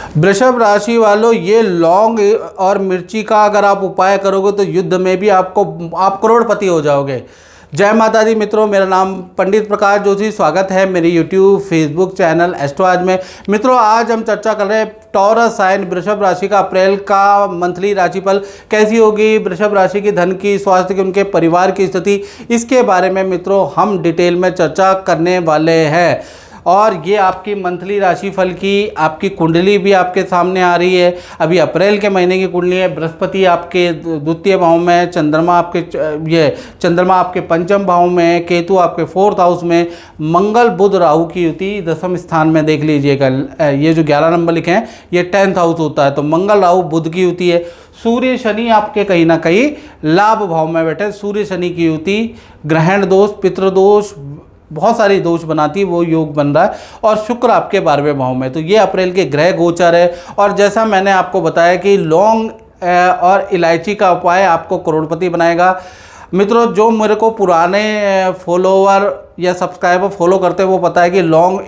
वृषभ राशि वालों, ये लौंग और मिर्ची का अगर आप उपाय करोगे तो युद्ध में भी आप करोड़पति हो जाओगे। जय माता दी मित्रों, मेरा नाम पंडित प्रकाश जोशी। स्वागत है मेरी यूट्यूब फेसबुक चैनल एस्ट्रो आज में। मित्रों, आज हम चर्चा कर रहे हैं टॉरस साइन वृषभ राशि का अप्रैल का मंथली राशिफल कैसी होगी, वृषभ राशि की धन की, स्वास्थ्य की, उनके परिवार की स्थिति, इसके बारे में मित्रों हम डिटेल में चर्चा करने वाले हैं। और ये आपकी मंथली राशिफल की आपकी कुंडली भी आपके सामने आ रही है। अभी अप्रैल के महीने की कुंडली है। बृहस्पति आपके द्वितीय भाव में है, चंद्रमा आपके पंचम भाव में है, केतु आपके 4th हाउस में, मंगल बुध राहु की युति दशम स्थान में। देख लीजिएगा, ये जो 11 नंबर लिखे हैं ये 10th हाउस होता है, तो मंगल राहु बुध की युति है। सूर्य शनि आपके कहीं ना कहीं लाभ भाव में बैठे। सूर्य शनि की युति ग्रहण दोष, पितृदोष, बहुत सारी दोष बनाती है, वो योग बन रहा है। और शुक्र आपके 12वें भाव में। तो ये अप्रैल के ग्रह गोचर है। और जैसा मैंने आपको बताया कि लौंग और इलायची का उपाय आपको करोड़पति बनाएगा। मित्रों, जो मेरे को पुराने फॉलोवर या सब्सक्राइबर फॉलो करते हैं वो पता है कि लौंग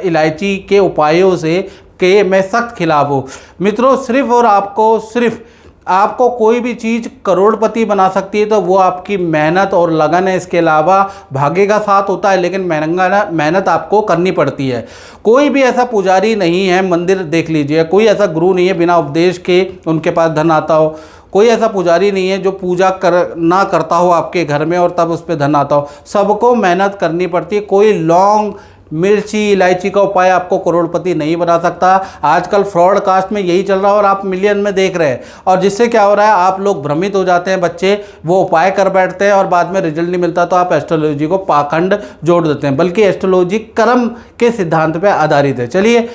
इलायची के उपायों से के मैं सख्त खिलाफ हूँ। मित्रों, सिर्फ आपको कोई भी चीज़ करोड़पति बना सकती है तो वो आपकी मेहनत और लगन है। इसके अलावा भाग्य का साथ होता है, लेकिन मेहनत आपको करनी पड़ती है। कोई भी ऐसा पुजारी नहीं है, मंदिर देख लीजिए, कोई ऐसा गुरु नहीं है बिना उपदेश के उनके पास धन आता हो। कोई ऐसा पुजारी नहीं है जो पूजा ना करता हो आपके घर में और तब उस पर धन आता हो। सबको मेहनत करनी पड़ती है। कोई लौंग मिर्ची इलायची का उपाय आपको करोड़पति नहीं बना सकता। आजकल फ्रॉड कास्ट में यही चल रहा है और आप मिलियन में देख रहे हैं। और जिससे क्या हो रहा है, आप लोग भ्रमित हो जाते हैं, बच्चे वो उपाय कर बैठते हैं और बाद में रिजल्ट नहीं मिलता तो आप एस्ट्रोलॉजी को पाखंड जोड़ देते हैं। बल्कि एस्ट्रोलॉजी कर्म के सिद्धांत पर आधारित है। चलिए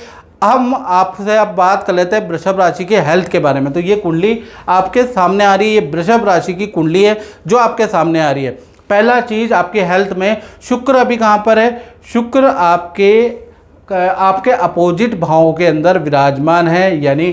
हम आपसे अब बात कर लेते हैं वृषभ राशि के हेल्थ के बारे में। तो ये कुंडली आपके सामने आ रही है, ये वृषभ राशि की कुंडली है जो आपके सामने आ रही है। पहला चीज़, आपके हेल्थ में शुक्र अभी कहाँ पर है? शुक्र आपके अपोजिट भावों के अंदर विराजमान है, यानी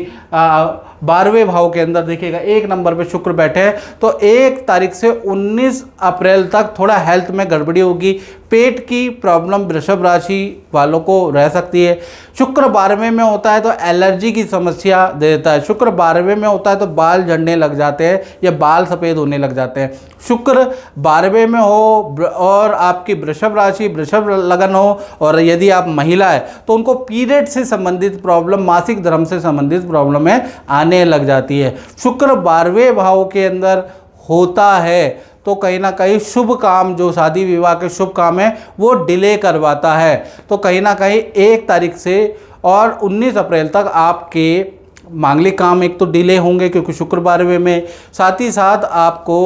12वें भाव के अंदर। देखिएगा 1 नंबर पे शुक्र बैठे हैं। तो 1 तारीख से 19 अप्रैल तक थोड़ा हेल्थ में गड़बड़ी होगी। पेट की प्रॉब्लम वृषभ राशि वालों को रह सकती है। शुक्र 12वें में होता है तो एलर्जी की समस्या दे देता है। शुक्र 12वें में होता है तो बाल झड़ने लग जाते हैं या बाल सफ़ेद होने लग जाते हैं। शुक्र 12वें में हो और आपकी वृषभ राशि वृषभ लगन हो और यदि आप महिला है तो उनको पीरियड से संबंधित प्रॉब्लम, मासिक धर्म से संबंधित प्रॉब्लम आने लग जाती है। शुक्र 12वें भाव के अंदर होता है तो कहीं ना कहीं शुभ काम, जो शादी विवाह के शुभ काम है वो डिले करवाता है। तो कहीं ना कहीं 1 तारीख से और 19 अप्रैल तक आपके मांगलिक काम एक तो डिले होंगे क्योंकि शुक्र 12वें में। साथ ही साथ आपको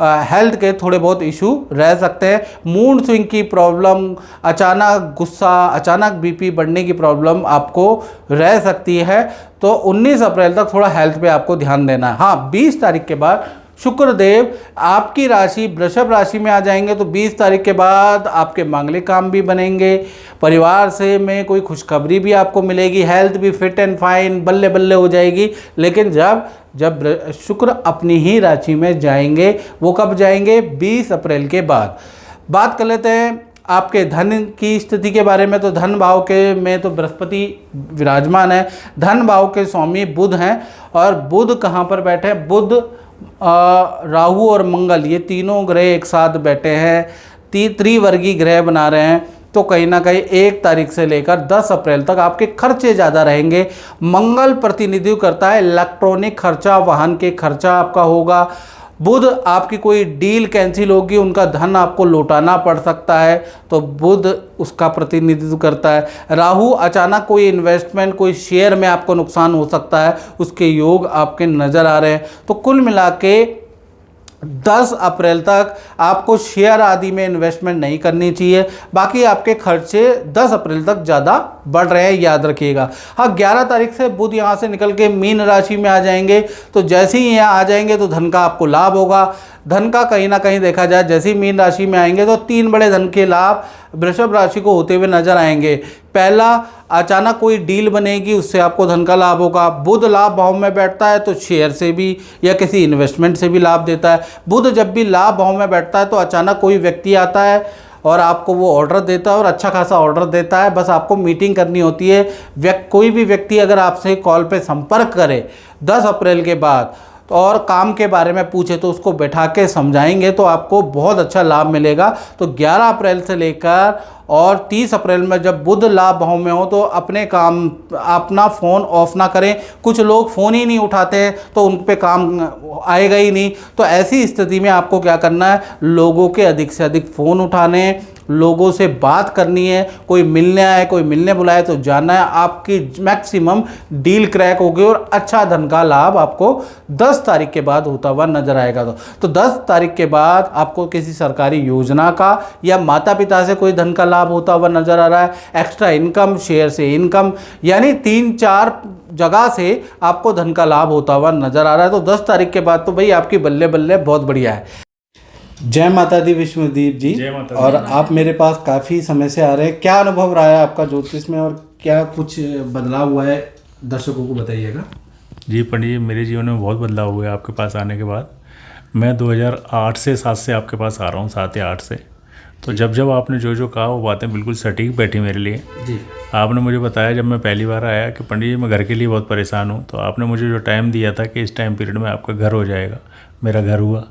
हेल्थ के थोड़े बहुत इशू रह सकते हैं। मूड स्विंग की प्रॉब्लम, अचानक गुस्सा, अचानक बीपी बढ़ने की प्रॉब्लम आपको रह सकती है। तो 19 अप्रैल तक थोड़ा हेल्थ पे आपको ध्यान देना है। हाँ, 20 तारीख के बाद शुक्रदेव आपकी राशि वृषभ राशि में आ जाएंगे तो 20 तारीख के बाद आपके मांगलिक काम भी बनेंगे। परिवार से में कोई खुशखबरी भी आपको मिलेगी। हेल्थ भी फिट एंड फाइन बल्ले बल्ले हो जाएगी। लेकिन जब शुक्र अपनी ही राशि में जाएंगे, वो कब जाएंगे? 20 अप्रैल के बाद। बात कर लेते हैं आपके धन की स्थिति के बारे में। तो धन भाव के में तो बृहस्पति विराजमान है। धन भाव के स्वामी बुध हैं और बुध कहाँ पर बैठे हैं? बुध, राहु और मंगल, ये तीनों ग्रह एक साथ बैठे हैं, त्रिवर्गीय ग्रह बना रहे हैं। तो कहीं ना कहीं 1 तारीख से लेकर 10 अप्रैल तक आपके खर्चे ज़्यादा रहेंगे। मंगल प्रतिनिधित्व करता है इलेक्ट्रॉनिक खर्चा, वाहन के खर्चा आपका होगा। बुध आपकी कोई डील कैंसिल होगी, उनका धन आपको लौटाना पड़ सकता है, तो बुध उसका प्रतिनिधित्व करता है। राहु अचानक कोई इन्वेस्टमेंट, कोई शेयर में आपको नुकसान हो सकता है, उसके योग आपके नज़र आ रहे हैं। तो कुल मिला के 10 अप्रैल तक आपको शेयर आदि में इन्वेस्टमेंट नहीं करनी चाहिए। बाकी आपके खर्चे 10 अप्रैल तक ज़्यादा बढ़ रहे हैं, याद रखिएगा। हाँ, 11 तारीख से बुध यहाँ से निकल के मीन राशि में आ जाएंगे। तो जैसे ही यहाँ आ जाएंगे तो धन का आपको लाभ होगा। धन का कहीं ना कहीं देखा जाए, जैसे ही मीन राशि में आएंगे तो 3 बड़े धन के लाभ वृषभ राशि को होते हुए नजर आएंगे। पहला, अचानक कोई डील बनेगी, उससे आपको धन का लाभ होगा। बुध लाभ भाव में बैठता है तो शेयर से भी या किसी इन्वेस्टमेंट से भी लाभ देता है। बुध जब भी लाभ भाव में बैठता है तो अचानक कोई व्यक्ति आता है और आपको वो ऑर्डर देता है और अच्छा खासा ऑर्डर देता है। बस आपको मीटिंग करनी होती है। कोई भी व्यक्ति अगर आपसे कॉल पे संपर्क करे 10 अप्रैल के बाद और काम के बारे में पूछे तो उसको बैठा के समझाएंगे तो आपको बहुत अच्छा लाभ मिलेगा। तो 11 अप्रैल से लेकर और 30 अप्रैल में जब बुध लाभ भाव में हो तो अपने काम अपना फ़ोन ऑफ ना करें। कुछ लोग फ़ोन ही नहीं उठाते हैं तो उन पे काम आएगा ही नहीं। तो ऐसी स्थिति में आपको क्या करना है, लोगों के अधिक से अधिक फ़ोन उठाने, लोगों से बात करनी है। कोई मिलने आए, कोई मिलने बुलाए तो जाना है। आपकी मैक्सिमम डील क्रैक होगी और अच्छा धन का लाभ आपको 10 तारीख के बाद होता हुआ नजर आएगा। तो 10 तारीख के बाद आपको किसी सरकारी योजना का या माता पिता से कोई धन का लाभ होता हुआ नजर आ रहा है, एक्स्ट्रा इनकम, शेयर से इनकम, यानी 3-4 जगह से आपको धन का लाभ होता हुआ नजर आ रहा है। तो 10 तारीख के बाद तो भाई आपकी बल्ले बल्ले बहुत बढ़िया है। जय माता दी विष्णुदीप जी। जय माता दी। और आप मेरे पास काफ़ी समय से आ रहे हैं, क्या अनुभव रहा है आपका ज्योतिष में और क्या कुछ बदलाव हुआ है, दर्शकों को बताइएगा। जी पंडित जी, मेरे जीवन में बहुत बदलाव हुआ है आपके पास आने के बाद। मैं 2008 से 7 से आपके पास आ रहा हूँ, 7 या 8 से। तो जब आपने जो कहा वो बातें बिल्कुल सटीक बैठी मेरे लिए। जी। आपने मुझे बताया जब मैं पहली बार आया कि पंडित जी मैं घर के लिए बहुत परेशान हूँ, तो आपने मुझे जो टाइम दिया था कि इस टाइम पीरियड में आपका घर हो जाएगा, मेरा घर हुआ।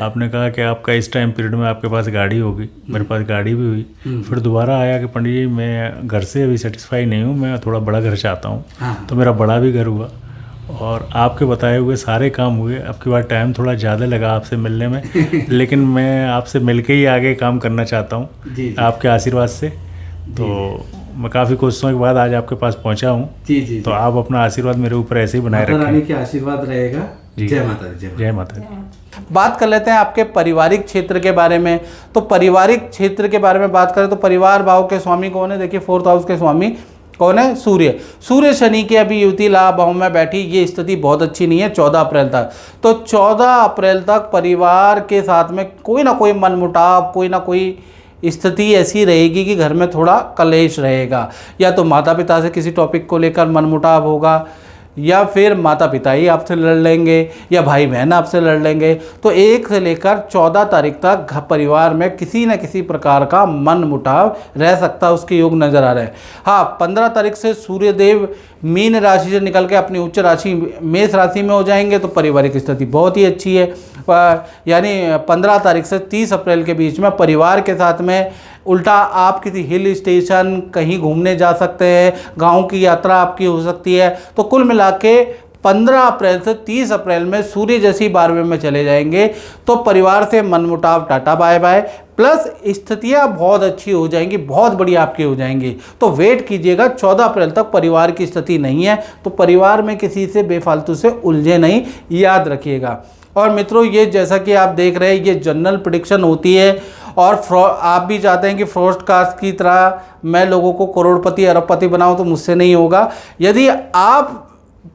आपने कहा कि आपका इस टाइम पीरियड में आपके पास गाड़ी होगी, मेरे पास गाड़ी भी हुई। फिर दोबारा आया कि पंडित जी मैं घर से अभी सेटिस्फाई नहीं हूँ, मैं थोड़ा बड़ा घर चाहता हूँ। हाँ। तो मेरा बड़ा भी घर हुआ और आपके बताए हुए सारे काम हुए। आपकी बार टाइम थोड़ा ज़्यादा लगा आपसे मिलने में लेकिन मैं आपसे मिलके ही आगे काम करना चाहता हूँ आपके आशीर्वाद से। तो मैं काफ़ी कोशिशों के बाद आज आपके पास पहुँचा हूँ। तो आप अपना आशीर्वाद मेरे ऊपर ऐसे ही बनाए रखें। आशीर्वाद रहेगा। जय माता दी। जय माता दी। बात कर लेते हैं आपके पारिवारिक क्षेत्र के बारे में। तो पारिवारिक क्षेत्र के बारे में बात करें तो परिवार भाव के स्वामी कौन है, देखिए 4th हाउस के स्वामी कौन है, सूर्य शनि की अभी युति लाभ भाव में बैठी, ये स्थिति बहुत अच्छी नहीं है 14 अप्रैल तक। तो 14 अप्रैल तक परिवार के साथ में कोई ना कोई मनमुटाव, कोई ना कोई स्थिति ऐसी रहेगी कि घर में थोड़ा कलेश रहेगा। या तो माता पिता से किसी टॉपिक को लेकर मनमुटाव होगा, या फिर माता पिता ही आपसे लड़ लेंगे, या भाई बहन आपसे लड़ लेंगे। तो 1 से लेकर 14 तारीख तक परिवार में किसी न किसी प्रकार का मन मुटाव रह सकता है, उसके योग नज़र आ रहे हैं। हाँ, 15 तारीख से सूर्यदेव मीन राशि से निकल के अपनी उच्च राशि मेष राशि में हो जाएंगे, तो पारिवारिक स्थिति बहुत ही अच्छी है। यानी 15 तारीख से 30 अप्रैल के बीच में परिवार के साथ में उल्टा आप किसी हिल स्टेशन कहीं घूमने जा सकते हैं, गांव की यात्रा आपकी हो सकती है। तो कुल मिला के 15 अप्रैल से 30 अप्रैल में सूर्य जैसी 12वें में चले जाएंगे, तो परिवार से मनमुटाव टाटा बाय बाय, प्लस स्थितियां बहुत अच्छी हो जाएंगी, बहुत बढ़िया आपकी हो जाएंगी। तो वेट कीजिएगा, 14 अप्रैल तक परिवार की स्थिति नहीं है, तो परिवार में किसी से बेफालतू से उलझे नहीं, याद रखिएगा। और मित्रों, ये जैसा कि आप देख रहे हैं, ये जनरल प्रेडिक्शन होती है और आप भी चाहते हैं कि फ्रॉडकास्ट की तरह मैं लोगों को करोड़पति अरबपति बनाऊं, तो मुझसे नहीं होगा। यदि आप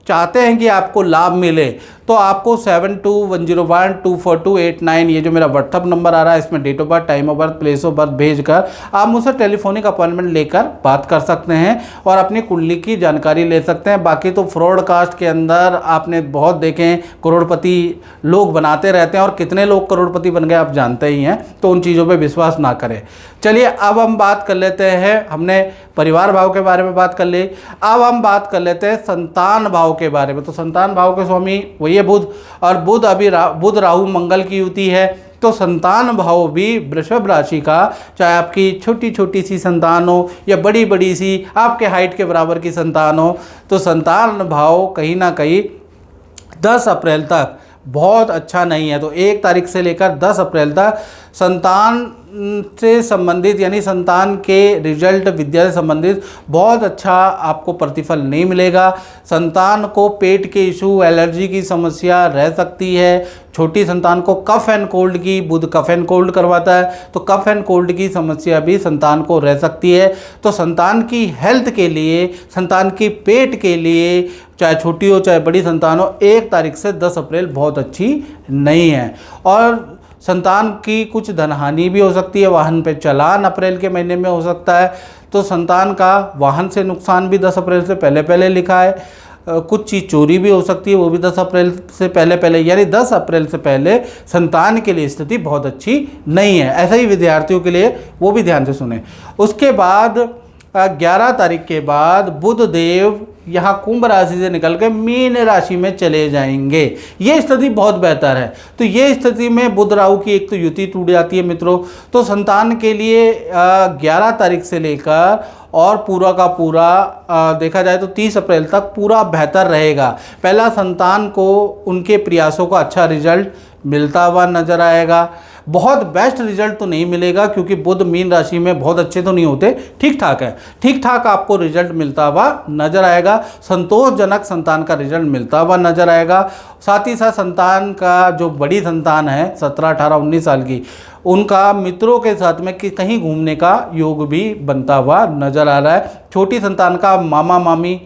चाहते हैं कि आपको लाभ मिले तो आपको 7210124289 ये जो मेरा व्हाट्सअप नंबर आ रहा है, इसमें date of birth, time of birth, place of birth भेजकर आप मुझसे टेलीफोनिक अपॉइंटमेंट लेकर बात कर सकते हैं और अपनी कुंडली की जानकारी ले सकते हैं। बाकी तो फ्रॉडकास्ट के अंदर आपने बहुत देखे हैं, करोड़पति लोग बनाते रहते हैं और कितने लोग करोड़पति बन गए आप जानते ही हैं, तो उन चीज़ों पर विश्वास ना करें। चलिए अब हम बात कर लेते हैं, हमने परिवार भाव के बारे में बात कर ली, अब हम बात कर लेते हैं संतान भाव के बारे में। तो संतान भाव के स्वामी वही बुध, और बुध अभी बुध राहु मंगल की युति है। तो संतान भाव भी वृषभ राशि का, चाहे आपकी छोटी छोटी सी संतान हो या बड़ी बड़ी सी आपके हाइट के बराबर की संतान हो, तो संतान भाव कहीं ना कहीं 10 अप्रैल तक बहुत अच्छा नहीं है। तो 1 तारीख से लेकर 10 अप्रैल तक संतान से संबंधित, यानी संतान के रिजल्ट, विद्या से संबंधित बहुत अच्छा आपको प्रतिफल नहीं मिलेगा। संतान को पेट के इशू, एलर्जी की समस्या रह सकती है। छोटी संतान को कफ एंड कोल्ड की, बुध कफ एंड कोल्ड करवाता है, तो कफ एंड कोल्ड की समस्या भी संतान को रह सकती है। तो संतान की हेल्थ के लिए, संतान की पेट के लिए, चाहे छोटी हो चाहे बड़ी संतान हो, 1 तारीख से 10 अप्रैल बहुत अच्छी नहीं है। और संतान की कुछ धनहानि भी हो सकती है, वाहन पे चालान अप्रैल के महीने में हो सकता है। तो संतान का वाहन से नुकसान भी 10 अप्रैल से पहले लिखा है। कुछ चीज़ चोरी भी हो सकती है, वो भी 10 अप्रैल से पहले यानी 10 अप्रैल से पहले संतान के लिए स्थिति बहुत अच्छी नहीं है। ऐसा ही विद्यार्थियों के लिए, वो भी ध्यान से सुने। उसके बाद 11 तारीख के बाद बुध देव यहाँ कुंभ राशि से निकल के मीन राशि में चले जाएंगे। ये स्थिति बहुत बेहतर है। तो ये स्थिति में बुध राहु की एक तो युति टूट जाती है मित्रों। तो संतान के लिए 11 तारीख से लेकर और पूरा का पूरा देखा जाए तो 30 अप्रैल तक पूरा बेहतर रहेगा। पहला, संतान को उनके प्रयासों का अच्छा रिजल्ट मिलता हुआ नजर आएगा। बहुत बेस्ट रिजल्ट तो नहीं मिलेगा क्योंकि बुध मीन राशि में बहुत अच्छे तो नहीं होते, ठीक ठाक है, ठीक ठाक आपको रिजल्ट मिलता हुआ नजर आएगा। संतोषजनक संतान का रिजल्ट मिलता हुआ नजर आएगा। साथ ही साथ संतान का जो बड़ी संतान है 17, 18, 19 साल की, उनका मित्रों के साथ में कि कहीं घूमने का योग भी बनता हुआ नजर आ रहा है। छोटी संतान का मामा मामी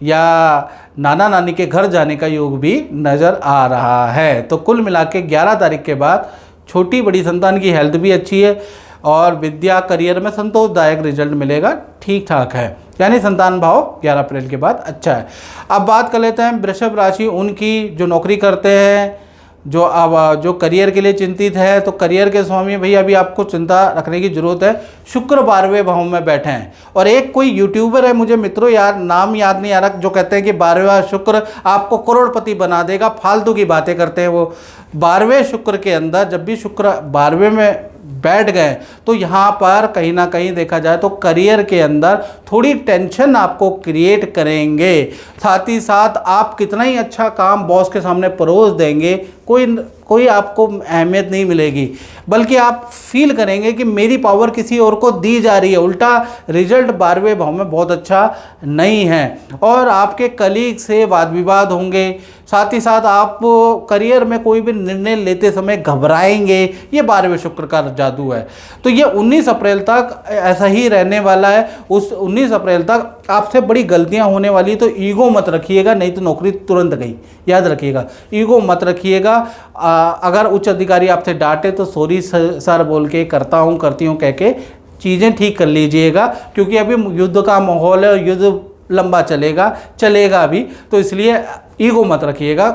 या नाना नानी के घर जाने का योग भी नज़र आ रहा है। तो कुल मिला के 11 तारीख के बाद छोटी बड़ी संतान की हेल्थ भी अच्छी है और विद्या करियर में संतोषदायक रिजल्ट मिलेगा, ठीक ठाक है। यानी संतान भाव 11 अप्रैल के बाद अच्छा है। अब बात कर लेते हैं वृषभ राशि, उनकी जो नौकरी करते हैं, जो करियर के लिए चिंतित है, तो करियर के स्वामी भैया अभी आपको चिंता रखने की जरूरत है। शुक्र 12वें भाव में बैठे हैं और एक कोई यूट्यूबर है, मुझे मित्रों यार नाम याद नहीं आ रहा, जो कहते हैं कि 12वां शुक्र आपको करोड़पति बना देगा। फालतू की बातें करते हैं वो। 12वें शुक्र के अंदर जब भी शुक्र 12वें में बैठ गए तो यहाँ पर कहीं ना कहीं देखा जाए तो करियर के अंदर थोड़ी टेंशन आपको क्रिएट करेंगे। साथ ही साथ आप कितना ही अच्छा काम बॉस के सामने परोस देंगे, कोई आपको अहमियत नहीं मिलेगी, बल्कि आप फील करेंगे कि मेरी पावर किसी और को दी जा रही है। उल्टा रिजल्ट 12वें भाव में बहुत अच्छा नहीं है और आपके कलीग से वाद विवाद होंगे। साथ ही साथ आप करियर में कोई भी निर्णय लेते समय घबराएंगे। ये 12वें शुक्र का जादू है। तो ये 19 अप्रैल तक ऐसा ही रहने वाला है। उस 19 अप्रैल तक आपसे बड़ी गलतियां होने वाली, तो ईगो मत रखिएगा, नहीं तो नौकरी तुरंत गई। याद रखिएगा, ईगो मत रखिएगा। अगर उच्च अधिकारी आपसे डांटे तो सॉरी सर बोल के, करता हूँ करती हूँ कह के चीज़ें ठीक कर लीजिएगा, क्योंकि अभी युद्ध का माहौल है और युद्ध लंबा चलेगा भी, तो इसलिए ईगो मत रखिएगा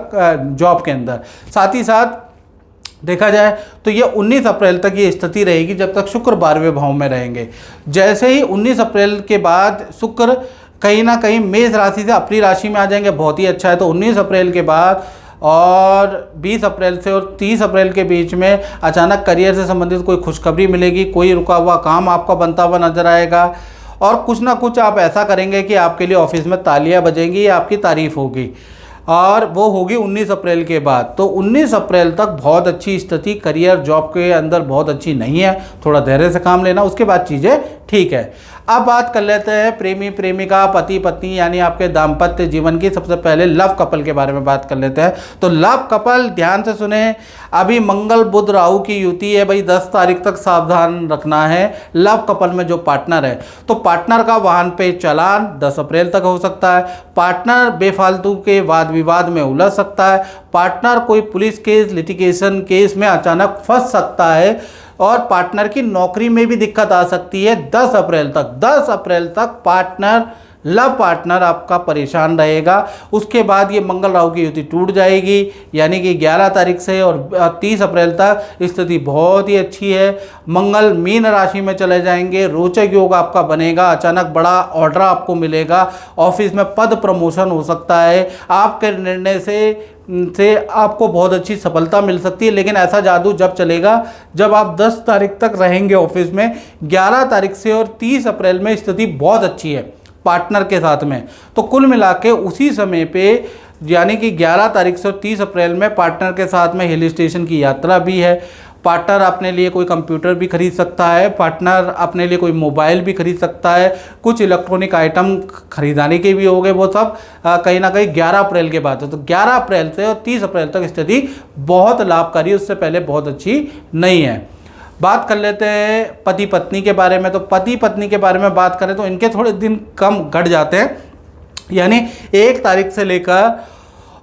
जॉब के अंदर। साथ ही साथ देखा जाए तो ये 19 अप्रैल तक ये स्थिति रहेगी जब तक शुक्र 12वें भाव में रहेंगे। जैसे ही 19 अप्रैल के बाद शुक्र कहीं ना कहीं मेष राशि से अपनी राशि में आ जाएंगे, बहुत ही अच्छा है। तो 19 अप्रैल के बाद और 20 अप्रैल से और 30 अप्रैल के बीच में अचानक करियर से संबंधित कोई खुशखबरी मिलेगी, कोई रुका हुआ काम आपका बनता हुआ नजर आएगा और कुछ ना कुछ आप ऐसा करेंगे कि आपके लिए ऑफिस में तालियां बजेंगी या आपकी तारीफ होगी, और वो होगी 19 अप्रैल के बाद। तो 19 अप्रैल तक बहुत अच्छी स्थिति करियर जॉब के अंदर बहुत अच्छी नहीं है, थोड़ा धैर्य से काम लेना, उसके बाद चीज़ें ठीक है। अब बात कर लेते हैं प्रेमी प्रेमिका, पति पत्नी, यानी आपके दाम्पत्य जीवन की। सबसे पहले लव कपल के बारे में बात कर लेते हैं। तो लव कपल ध्यान से सुने, अभी मंगल बुध राहु की युति है भाई, 10 तारीख तक सावधान रखना है। लव कपल में जो पार्टनर है, तो पार्टनर का वाहन पे चालान 10 अप्रैल तक हो सकता है। पार्टनर बेफालतू के वाद विवाद में उलझ सकता है। पार्टनर कोई पुलिस केस, लिटिगेशन केस में अचानक फंस सकता है और पार्टनर की नौकरी में भी दिक्कत आ सकती है। 10 अप्रैल तक लव पार्टनर आपका परेशान रहेगा। उसके बाद ये मंगल राहु की युति टूट जाएगी, यानी कि 11 तारीख से और 30 अप्रैल तक स्थिति बहुत ही अच्छी है। मंगल मीन राशि में चले जाएंगे, रोचक योग आपका बनेगा, अचानक बड़ा ऑर्डर आपको मिलेगा, ऑफिस में पद प्रमोशन हो सकता है, आपके निर्णय से आपको बहुत अच्छी सफलता मिल सकती है। लेकिन ऐसा जादू जब चलेगा जब आप 10 तारीख तक रहेंगे ऑफिस में। 11 तारीख से और 30 अप्रैल में स्थिति बहुत अच्छी है पार्टनर के साथ में। तो कुल मिला के उसी समय पे, यानी कि 11 तारीख से और 30 अप्रैल में पार्टनर के साथ में हिल स्टेशन की यात्रा भी है। पार्टनर अपने लिए कोई कंप्यूटर भी खरीद सकता है, पार्टनर अपने लिए कोई मोबाइल भी खरीद सकता है, कुछ इलेक्ट्रॉनिक आइटम खरीदाने के भी हो गए, वो सब कहीं ना कहीं 11 अप्रैल के बाद है। तो 11 अप्रैल से और 30 अप्रैल तक स्थिति बहुत लाभकारी, उससे पहले बहुत अच्छी नहीं है। बात कर लेते हैं पति पत्नी के बारे में। तो पति पत्नी के बारे में बात करें तो इनके थोड़े दिन कम घट जाते हैं, यानी 1 तारीख से लेकर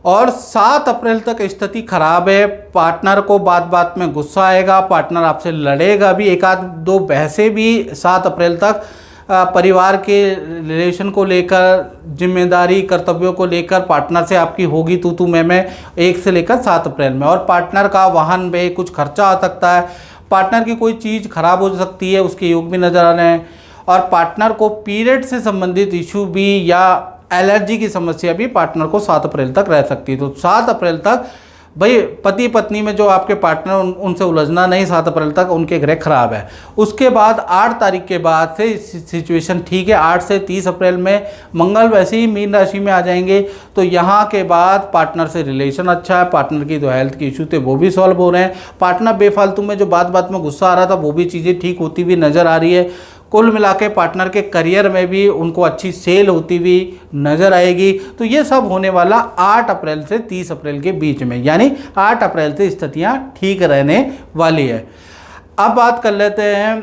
और 7 अप्रैल तक स्थिति खराब है। पार्टनर को बात बात में गुस्सा आएगा, पार्टनर आपसे लड़ेगा भी, 1 आध 2 बहसें भी 7 अप्रैल तक परिवार के रिलेशन को लेकर, जिम्मेदारी कर्तव्यों को लेकर पार्टनर से आपकी होगी तू मैं 1 से लेकर 7 अप्रैल में। और पार्टनर का वाहन में कुछ खर्चा आ सकता है, पार्टनर की कोई चीज़ खराब हो सकती है, उसके योग भी नज़र आ रहे हैं। और पार्टनर को पीरियड से संबंधित इशू भी या एलर्जी की समस्या भी पार्टनर को 7 अप्रैल तक रह सकती है। तो 7 अप्रैल तक भाई पति पत्नी में जो आपके पार्टनर उनसे उलझना नहीं, 7 अप्रैल तक उनके ग्रह खराब है। उसके बाद 8 तारीख के बाद से सिचुएशन ठीक है। 8 से 30 अप्रैल में मंगल वैसे ही मीन राशि में आ जाएंगे, तो यहाँ के बाद पार्टनर से रिलेशन अच्छा है, पार्टनर की जो हेल्थ की इशू थे वो भी सॉल्व हो रहे हैं, पार्टनर बेफालतू में जो बात में गुस्सा आ रहा था वो भी चीज़ें ठीक होती हुई नज़र आ रही है। कुल मिला के पार्टनर के करियर में भी उनको अच्छी सेल होती हुई नज़र आएगी। तो ये सब होने वाला 8 अप्रैल से 30 अप्रैल के बीच में, यानी 8 अप्रैल से स्थितियाँ ठीक रहने वाली है। अब बात कर लेते हैं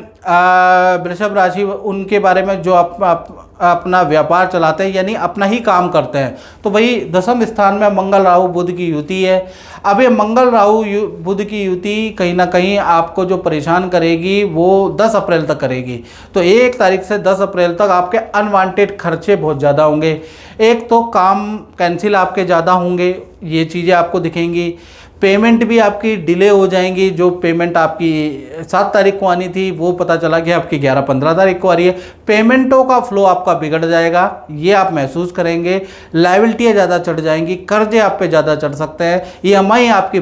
वृषभ राशि, उनके बारे में जो अपना व्यापार चलाते हैं, यानी अपना ही काम करते हैं। तो भाई 10वें स्थान में मंगल राहु बुध की युति है। अब ये मंगल राहु बुध की युति कहीं ना कहीं आपको जो परेशान करेगी वो 10 अप्रैल तक करेगी। तो 1 तारीख से 10 अप्रैल तक आपके अनवांटेड खर्चे बहुत ज़्यादा होंगे। एक तो काम कैंसिल आपके ज़्यादा होंगे, ये चीज़ें आपको दिखेंगी। पेमेंट भी आपकी डिले हो जाएंगी, जो पेमेंट आपकी 7 तारीख को आनी थी वो पता चला कि आपकी 11-15 तारीख को आ रही है। पेमेंटों का फ्लो आपका बिगड़ जाएगा, ये आप महसूस करेंगे। लायबिलिटियाँ ज़्यादा चढ़ जाएंगी, कर्जे आप पे ज़्यादा चढ़ सकते हैं, EMI आपकी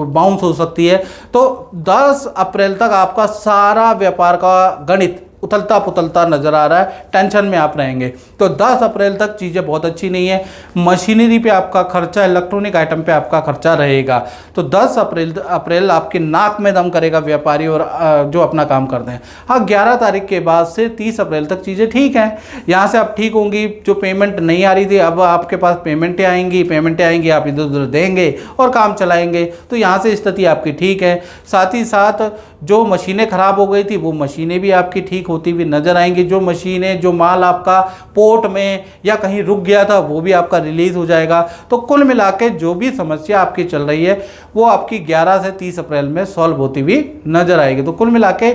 बाउंस हो सकती है। तो 10 अप्रैल तक आपका सारा व्यापार का गणित उथलता पुथलता नजर आ रहा है, टेंशन में आप रहेंगे। तो 10 अप्रैल तक चीज़ें बहुत अच्छी नहीं है। मशीनरी पे आपका खर्चा, इलेक्ट्रॉनिक आइटम पे आपका खर्चा रहेगा। तो 10 अप्रैल आपके नाक में दम करेगा व्यापारी और जो अपना काम करते हैं। हाँ, 11 तारीख के बाद से 30 अप्रैल तक चीज़ें ठीक हैं, यहाँ से आप ठीक होंगी। जो पेमेंट नहीं आ रही थी अब आपके पास पेमेंटें आएंगी, आप इधर उधर देंगे और काम चलाएंगे। तो यहाँ से स्थिति आपकी ठीक है। साथ ही साथ जो मशीनें खराब हो गई थी वो मशीनें भी आपकी ठीक होती हुई नजर आएंगी। जो मशीनें, जो माल आपका पोर्ट में या कहीं रुक गया था वो भी आपका रिलीज हो जाएगा। तो कुल मिला के जो भी समस्या आपकी चल रही है वो आपकी 11 से 30 अप्रैल में सॉल्व होती हुई नजर आएगी। तो कुल मिला के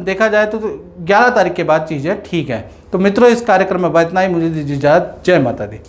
देखा जाए तो 11 तारीख के बाद चीज़ें ठीक है। तो मित्रों, इस कार्यक्रम में इतना ही। मुझे दीजिए इजाज़त। जय माता दी।